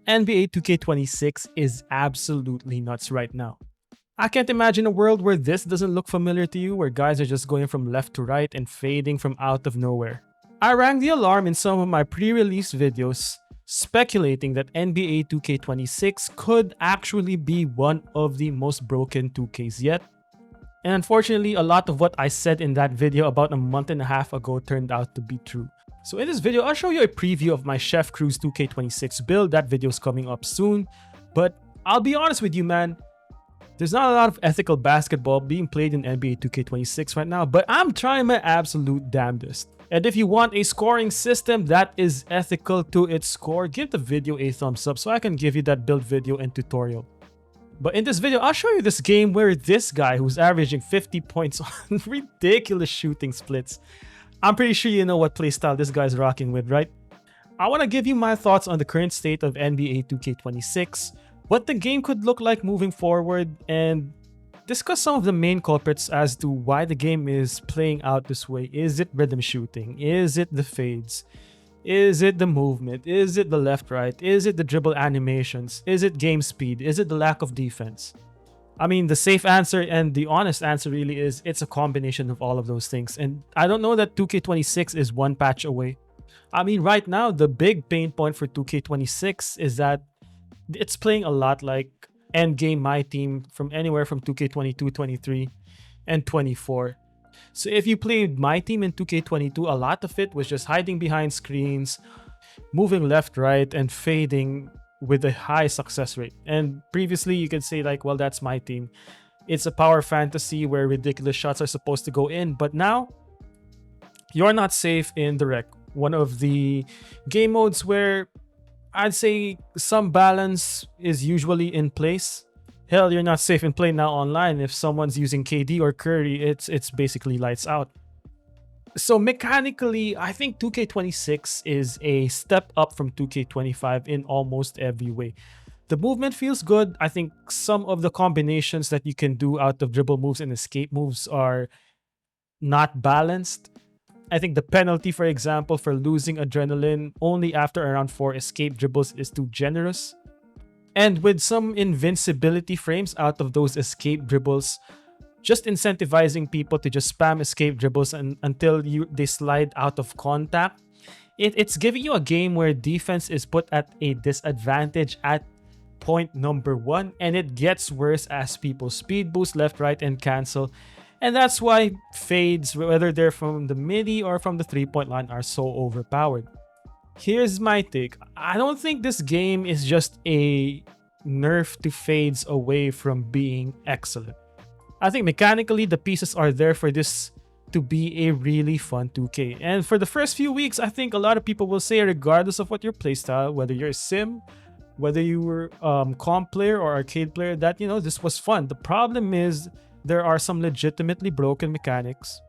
NBA 2K26 is absolutely nuts right now. I can't imagine a world where this doesn't look familiar to you, where guys are just going from left to right and fading from out of nowhere. I rang the alarm in some of my pre-release videos, speculating that NBA 2K26 could actually be one of the most broken 2Ks yet. And unfortunately, a lot of what I said in that video about a month and a half ago turned out to be true. So in this video, I'll show you a preview of my Chef Cruz 2K26 build. That video's coming up soon. But I'll be honest with you, man. There's not a lot of ethical basketball being played in NBA 2K26 right now, but I'm trying my absolute damnedest. And if you want a scoring system that is ethical to its core, give the video a thumbs up so I can give you that build video and tutorial. But in this video, I'll show you this game where this guy who's averaging 50 points on ridiculous shooting splits. I'm pretty sure you know what playstyle this guy's rocking with, right? I want to give you my thoughts on the current state of NBA 2K26, what the game could look like moving forward, and discuss some of the main culprits as to why the game is playing out this way. Is it rhythm shooting? Is it the fades? Is it the movement? Is it the left-right? Is it the dribble animations? Is it game speed? Is it the lack of defense? I mean, the safe answer and the honest answer really is it's a combination of all of those things. And I don't know that 2K26 is one patch away. I mean, right now, the big pain point for 2K26 is that it's playing a lot like endgame My Team from anywhere from 2K22, 23, and 24. So if you played My Team in 2K22, a lot of it was just hiding behind screens, moving left, right, and fading with a high success rate. And previously, you could say like, well, that's My Team. It's a power fantasy where ridiculous shots are supposed to go in. But now, you're not safe in the rec. One of the game modes where I'd say some balance is usually in place. Hell, you're not safe in play now online. If someone's using KD or Curry, it's basically lights out. So mechanically, I think 2K26 is a step up from 2K25 in almost every way. The movement feels good. I think some of the combinations that you can do out of dribble moves and escape moves are not balanced. I think the penalty, for example, for losing adrenaline only after around 4 escape dribbles is too generous. And with some invincibility frames out of those escape dribbles, just incentivizing people to just spam escape dribbles until they slide out of contact, it's giving you a game where defense is put at a disadvantage at point number 1, and it gets worse as people speed boost left, right, and cancel. And that's why fades, whether they're from the midi or from the 3-point line, are so overpowered. Here's my take. I don't think this game is just a nerf to fades away from being excellent. I think mechanically the pieces are there for this to be a really fun 2K. And for the first few weeks, I think a lot of people will say, regardless of what your playstyle, whether you're a sim, whether you were comp player or arcade player, that, you know, this was fun. The problem is there are some legitimately broken mechanics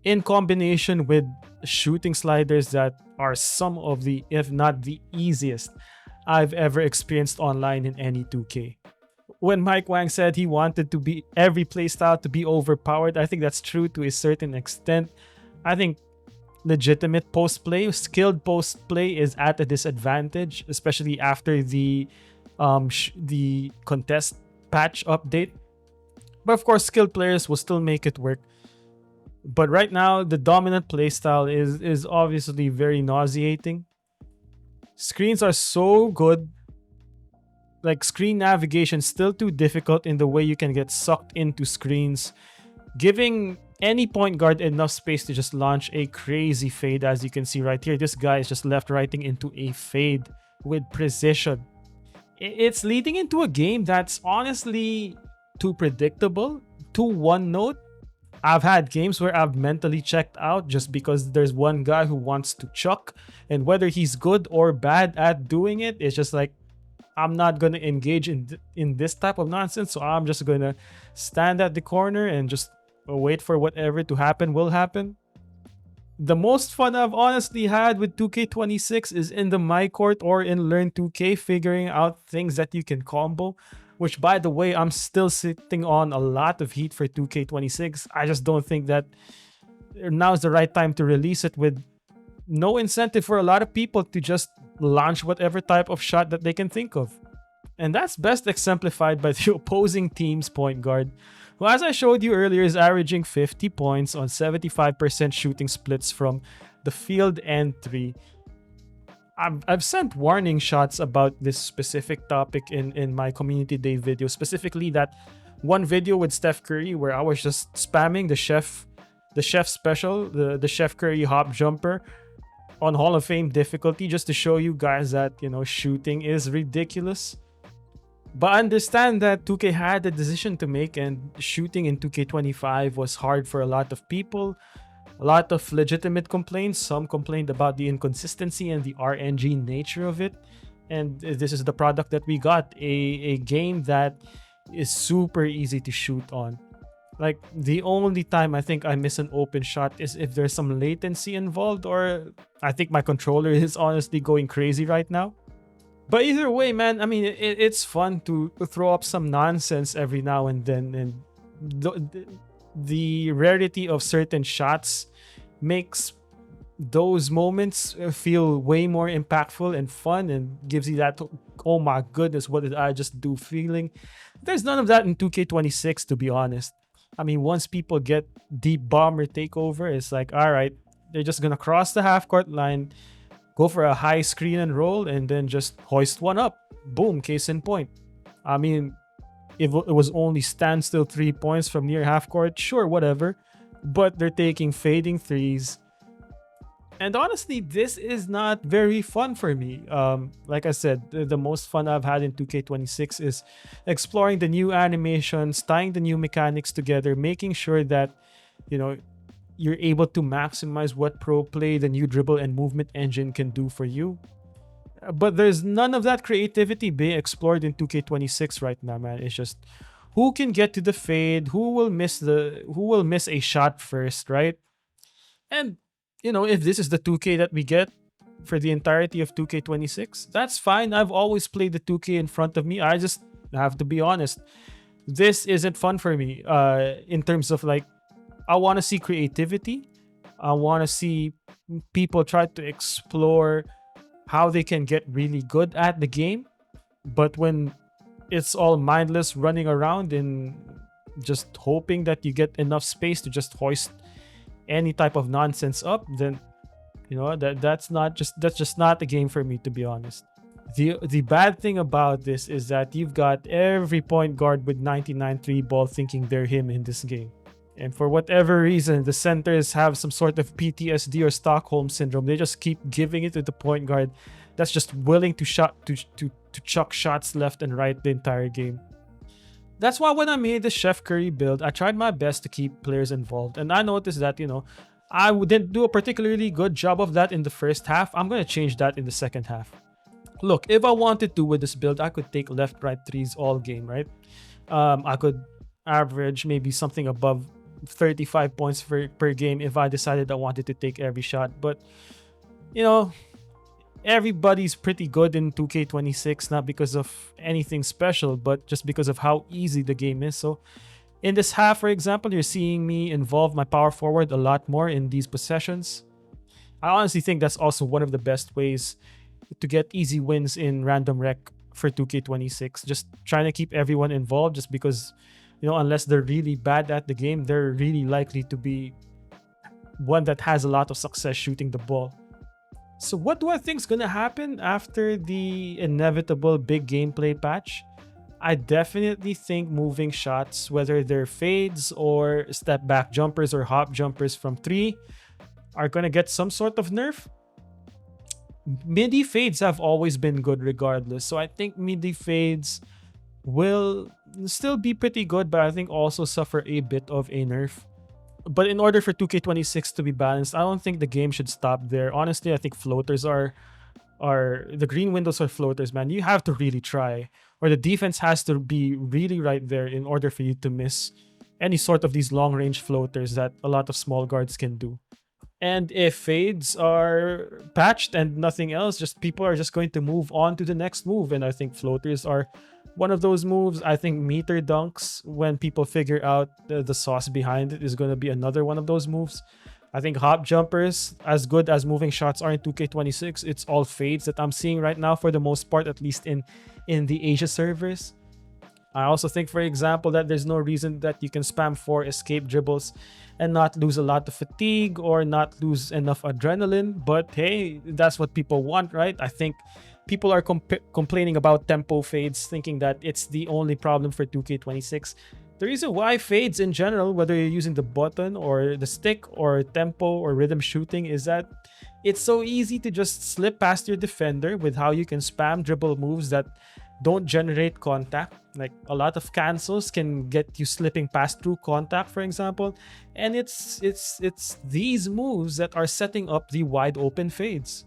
in combination with shooting sliders that are some of the, if not the easiest I've ever experienced online in any 2K. When Mike Wang said he wanted to be every playstyle to be overpowered, I think that's true to a certain extent. I think legitimate post play, skilled post play is at a disadvantage, especially after the contest patch update. But of course, skilled players will still make it work. But right now, the dominant playstyle is obviously very nauseating. Screens are so good. Like, screen navigation still too difficult in the way you can get sucked into screens, giving any point guard enough space to just launch a crazy fade. As you can see right here, this guy is just left-righting into a fade with precision. It's leading into a game that's honestly too predictable, too one-note. I've had games where I've mentally checked out just because there's one guy who wants to chuck, and whether he's good or bad at doing it, it's just like, I'm not going to engage in this type of nonsense, so I'm just going to stand at the corner and just wait for whatever to happen will happen. The most fun I've honestly had with 2K26 is in the My Court or in Learn 2K, figuring out things that you can combo, which, by the way, I'm still sitting on a lot of heat for 2K26. I just don't think that now's the right time to release it, with no incentive for a lot of people to just launch whatever type of shot that they can think of. And that's best exemplified by the opposing team's point guard, who, as I showed you earlier, is averaging 50 points on 75% shooting splits from the field and three. I've sent warning shots about this specific topic in my community day video, specifically that one video with Steph Curry where I was just spamming the chef special, the Chef Curry hop jumper on Hall of Fame difficulty, just to show you guys that, shooting is ridiculous. But understand that 2K had a decision to make, and shooting in 2K25 was hard for a lot of people. A lot of legitimate complaints. Some complained about the inconsistency and the RNG nature of it. And this is the product that we got, a game that is super easy to shoot on. Like, the only time I think I miss an open shot is if there's some latency involved, or I think my controller is honestly going crazy right now. But either way, man, I mean, it's fun to throw up some nonsense every now and then. And the rarity of certain shots makes those moments feel way more impactful and fun, and gives you that, oh my goodness, what did I just do feeling. There's none of that in 2K26, to be honest. I mean, once people get deep bomber takeover, it's like, all right, they're just gonna cross the half court line, go for a high screen and roll, and then just hoist one up. Boom, case in point. I mean, if it was only standstill 3 points from near half court, sure, whatever. But they're taking fading threes. And honestly, this is not very fun for me. Like I said, the most fun I've had in 2K26 is exploring the new animations, tying the new mechanics together, making sure that, you're able to maximize what pro play the new dribble and movement engine can do for you. But there's none of that creativity being explored in 2K26 right now, man. It's just who can get to the fade, who will miss a shot first, right? And if this is the 2K that we get for the entirety of 2K26, that's fine. I've always played the 2K in front of me. I just have to be honest. This isn't fun for me. In terms of, like, I want to see creativity. I want to see people try to explore how they can get really good at the game. But when it's all mindless running around and just hoping that you get enough space to just hoist any type of nonsense up, then that's just not the game for me, to be honest. The bad thing about this is that you've got every point guard with 99 3 ball thinking they're him in this game. And for whatever reason, the centers have some sort of PTSD or Stockholm syndrome. They just keep giving it to the point guard that's just willing to chuck shots left and right the entire game. That's why when I made the Chef Curry build, I tried my best to keep players involved. And I noticed that, I didn't do a particularly good job of that in the first half. I'm going to change that in the second half. Look, if I wanted to with this build, I could take left-right threes all game, right? I could average maybe something above 35 points per game if I decided I wanted to take every shot. But, everybody's pretty good in 2K26, not because of anything special, but just because of how easy the game is. So in this half, for example, you're seeing me involve my power forward a lot more in these possessions. I honestly think that's also one of the best ways to get easy wins in random rec for 2K26. Just trying to keep everyone involved, just because, unless they're really bad at the game, they're really likely to be one that has a lot of success shooting the ball. So what do I think is going to happen after the inevitable big gameplay patch? I definitely think moving shots, whether they're fades or step back jumpers or hop jumpers from 3, are going to get some sort of nerf. Midi fades have always been good regardless. So I think midi fades will still be pretty good, but I think also suffer a bit of a nerf. But in order for 2K26 to be balanced, I don't think the game should stop there. Honestly, I think floaters are the green windows are floaters, man. You have to really try, or the defense has to be really right there in order for you to miss any sort of these long range floaters that a lot of small guards can do. And if fades are patched and nothing else, just people are just going to move on to the next move. And I think floaters are one of those moves. I think meter dunks, when people figure out the sauce behind it, is going to be another one of those moves. I think hop jumpers, as good as moving shots are in 2K26, it's all fades that I'm seeing right now for the most part, at least in the Asia servers. I also think, for example, that there's no reason that you can spam 4 escape dribbles and not lose a lot of fatigue or not lose enough adrenaline. But hey, that's what people want, right? I think people are complaining about tempo fades, thinking that it's the only problem for 2K26. The reason why fades in general, whether you're using the button or the stick or tempo or rhythm shooting, is that it's so easy to just slip past your defender with how you can spam dribble moves that don't generate contact. Like a lot of cancels can get you slipping past through contact, for example, and it's these moves that are setting up the wide open fades.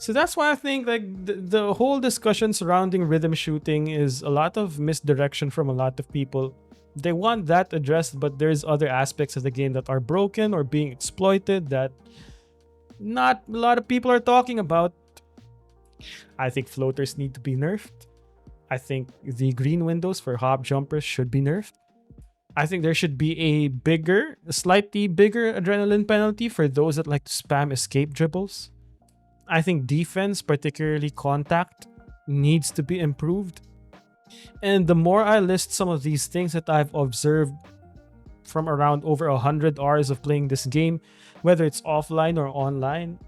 So that's why I think like the whole discussion surrounding rhythm shooting is a lot of misdirection from a lot of people. They want that addressed, but there's other aspects of the game that are broken or being exploited that not a lot of people are talking about. I think floaters need to be nerfed. I think the green windows for hop jumpers should be nerfed. I think there should be a slightly bigger adrenaline penalty for those that like to spam escape dribbles. I think defense, particularly contact, needs to be improved. And the more I list some of these things that I've observed from around over 100 hours of playing this game, whether it's offline or online,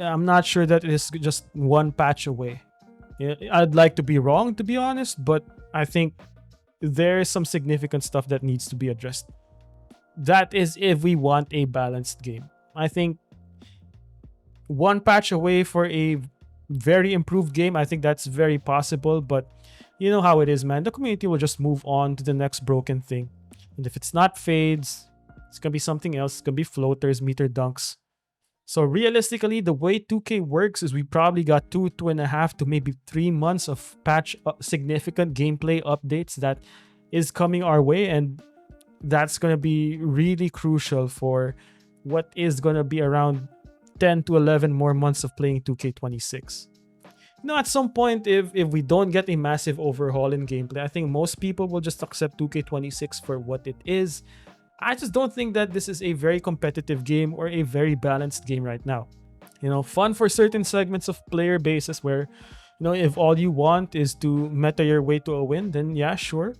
I'm not sure that it is just one patch away. Yeah, I'd like to be wrong, to be honest, but I think there's some significant stuff that needs to be addressed. That is if we want a balanced game. I think one patch away for a very improved game, I think that's very possible, but you know how it is, man. The community will just move on to the next broken thing. And if it's not fades, it's gonna be something else. It's gonna be floaters, meter dunks. So realistically, the way 2K works is we probably got 2.5 to maybe 3 months of significant gameplay updates that is coming our way, and that's gonna be really crucial for what is gonna be around 10 to 11 more months of playing 2K26. At some point, if we don't get a massive overhaul in gameplay, I think most people will just accept 2K26 for what it is. I just don't think that this is a very competitive game or a very balanced game right now. Fun for certain segments of player bases where, if all you want is to meta your way to a win, then yeah, sure.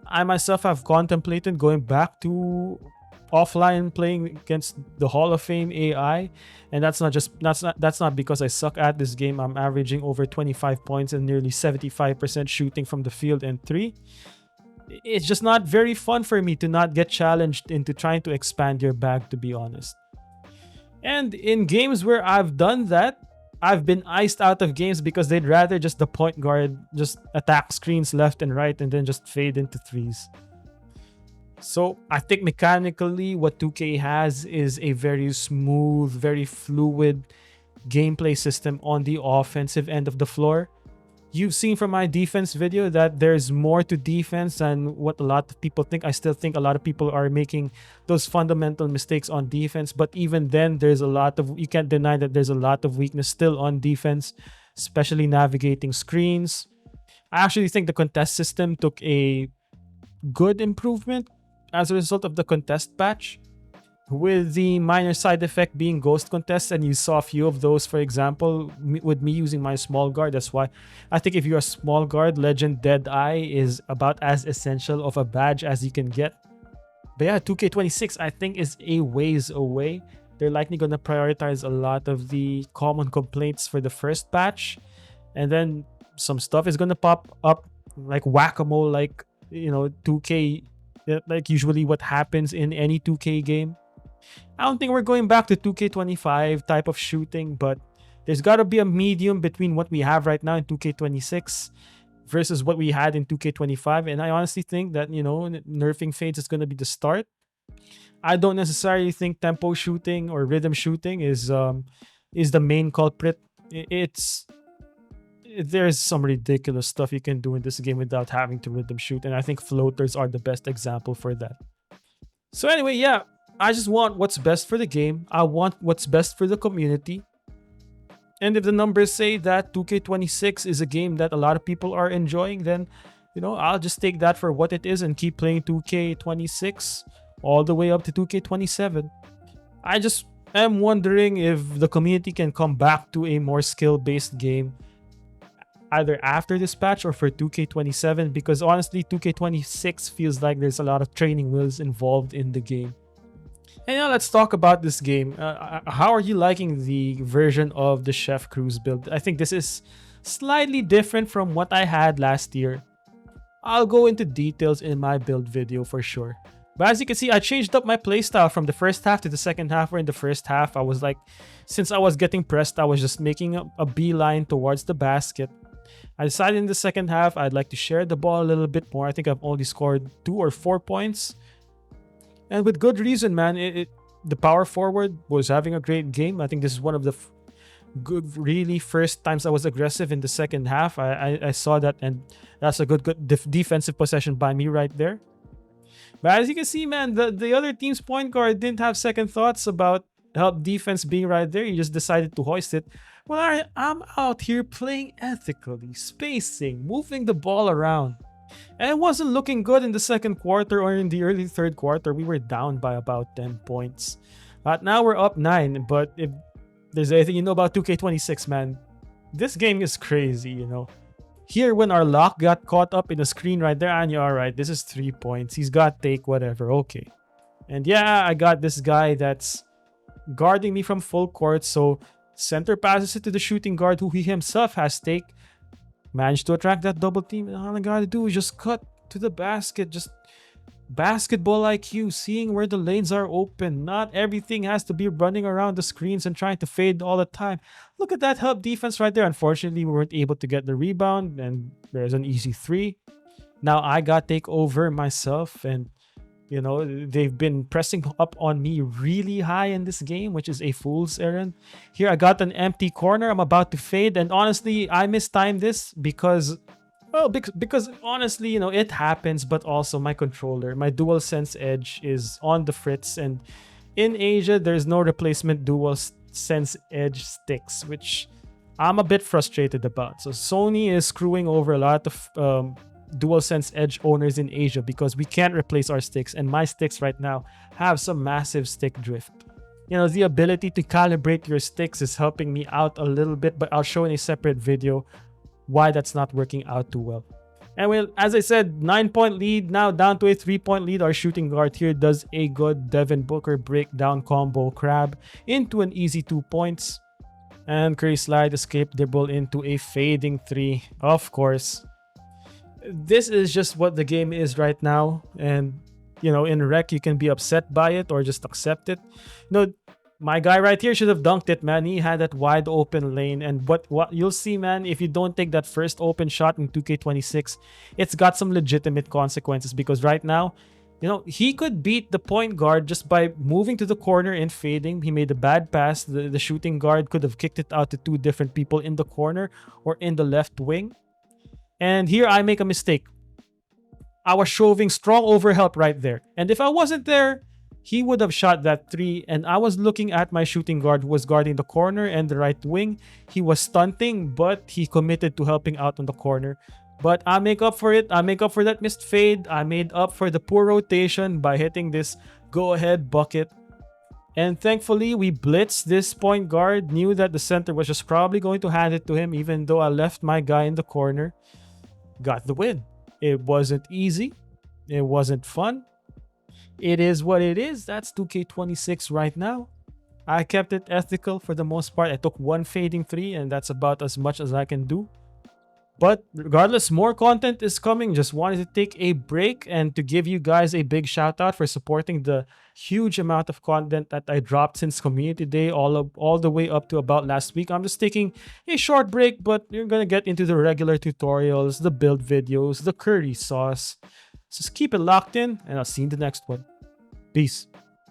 I myself have contemplated going back to offline playing against the Hall of Fame AI, and that's not because I suck at this game. I'm averaging over 25 points and nearly 75% shooting from the field and 3. It's just not very fun for me to not get challenged into trying to expand your bag, to be honest. And in games where I've done that, I've been iced out of games because they'd rather just the point guard just attack screens left and right and then just fade into threes. So I think mechanically what 2K has is a very smooth, very fluid gameplay system on the offensive end of the floor. You've seen from my defense video that there's more to defense than what a lot of people think. I still think a lot of people are making those fundamental mistakes on defense, but even then you can't deny that there's a lot of weakness still on defense, especially navigating screens. I actually think the contest system took a good improvement as a result of the contest patch, with the minor side effect being ghost contests, and you saw a few of those, for example, with me using my small guard. That's why I think if you're a small guard, Legend Deadeye is about as essential of a badge as you can get. But yeah, 2K26 I think is a ways away. They're likely going to prioritize a lot of the common complaints for the first patch, and then some stuff is going to pop up like whack-a-mole, like 2K, like usually what happens in any 2K game. I don't think we're going back to 2K25 type of shooting, but there's got to be a medium between what we have right now in 2K26 versus what we had in 2K25. And I honestly think that, nerfing fades is going to be the start. I don't necessarily think tempo shooting or rhythm shooting is the main culprit. There's some ridiculous stuff you can do in this game without having to rhythm shoot, and I think floaters are the best example for that. So anyway, yeah, I just want what's best for the game. I want what's best for the community. And if the numbers say that 2K26 is a game that a lot of people are enjoying, then, I'll just take that for what it is and keep playing 2K26 all the way up to 2K27. I just am wondering if the community can come back to a more skill-based game either after this patch or for 2K27, because honestly 2K26 feels like there's a lot of training wheels involved in the game. And now let's talk about this game. How are you liking the version of the Chef Cruz build? I think this is slightly different from what I had last year. I'll go into details in my build video for sure. But as you can see, I changed up my playstyle from the first half to the second half, where in the first half, I was like, since I was getting pressed, I was just making a beeline towards the basket. I decided in the second half, I'd like to share the ball a little bit more. I think I've only scored 2 or 4 points. And with good reason, man. The power forward was having a great game. I think this is one of the good, really first times I was aggressive in the second half. I saw that, and that's a good defensive possession by me right there. But as you can see, man, the other team's point guard didn't have second thoughts about help defense being right there. He just decided to hoist it. Well, I'm out here playing ethically, spacing, moving the ball around. And it wasn't looking good in the second quarter or in the early third quarter. We were down by about 10 points. But now we're up 9. But if there's anything you know about 2K26, man, this game is crazy, you know. Here, when our lock got caught up in the screen right there, and you're alright, this is 3 points. He's got take, whatever, okay. And yeah, I got this guy that's guarding me from full court, so center passes it to the shooting guard who he himself has take. Managed to attract that double team, and all I gotta do is just cut to the basket. Just basketball IQ, seeing where the lanes are open. Not everything has to be running around the screens and trying to fade all the time. Look at that help defense right there. Unfortunately, we weren't able to get the rebound, and there's an easy 3. Now I got take over myself, and you know, they've been pressing up on me really high in this game, which is a fool's errand. Here, I got an empty corner. I'm about to fade. And honestly, I mistimed this because, well, because honestly, you know, it happens. But also my controller, my DualSense Edge is on the fritz. And in Asia, there's no replacement DualSense Edge sticks, which I'm a bit frustrated about. So Sony is screwing over a lot of DualSense Edge owners in Asia because we can't replace our sticks, and my sticks right now have some massive stick drift. You know, the ability to calibrate your sticks is helping me out a little bit, but I'll show in a separate video why that's not working out too well. And well, as I said, 9-point lead, now down to a 3-point lead. Our shooting guard here does a good Devin Booker breakdown combo crab into an easy 2 points. And Curry slide escape dribble into a fading 3, of course. This is just what the game is right now, and you know, in rec you can be upset by it or just accept it. You know, my guy right here should have dunked it, man. He had that wide open lane, and what you'll see, man, if you don't take that first open shot in 2K26, it's got some legitimate consequences, because right now, you know, he could beat the point guard just by moving to the corner and fading. He made a bad pass. The shooting guard could have kicked it out to 2 different people in the corner or in the left wing. And here I make a mistake. I was shoving strong overhelp right there. And if I wasn't there, he would have shot that 3. And I was looking at my shooting guard who was guarding the corner and the right wing. He was stunting, but he committed to helping out on the corner. But I make up for it. I make up for that missed fade. I made up for the poor rotation by hitting this go-ahead bucket. And thankfully, we blitzed this point guard. Knew that the center was just probably going to hand it to him, even though I left my guy in the corner. Got the win. It wasn't easy. It wasn't fun. It is what it is. That's 2K26 right now. I kept it ethical for the most part. I took 1 fading 3, and that's about as much as I can do. But regardless, more content is coming. Just wanted to take a break and to give you guys a big shout out for supporting the huge amount of content that I dropped since Community Day all the way up to about last week. I'm just taking a short break, but you're going to get into the regular tutorials, the build videos, the curry sauce. Just keep it locked in, and I'll see you in the next one. Peace.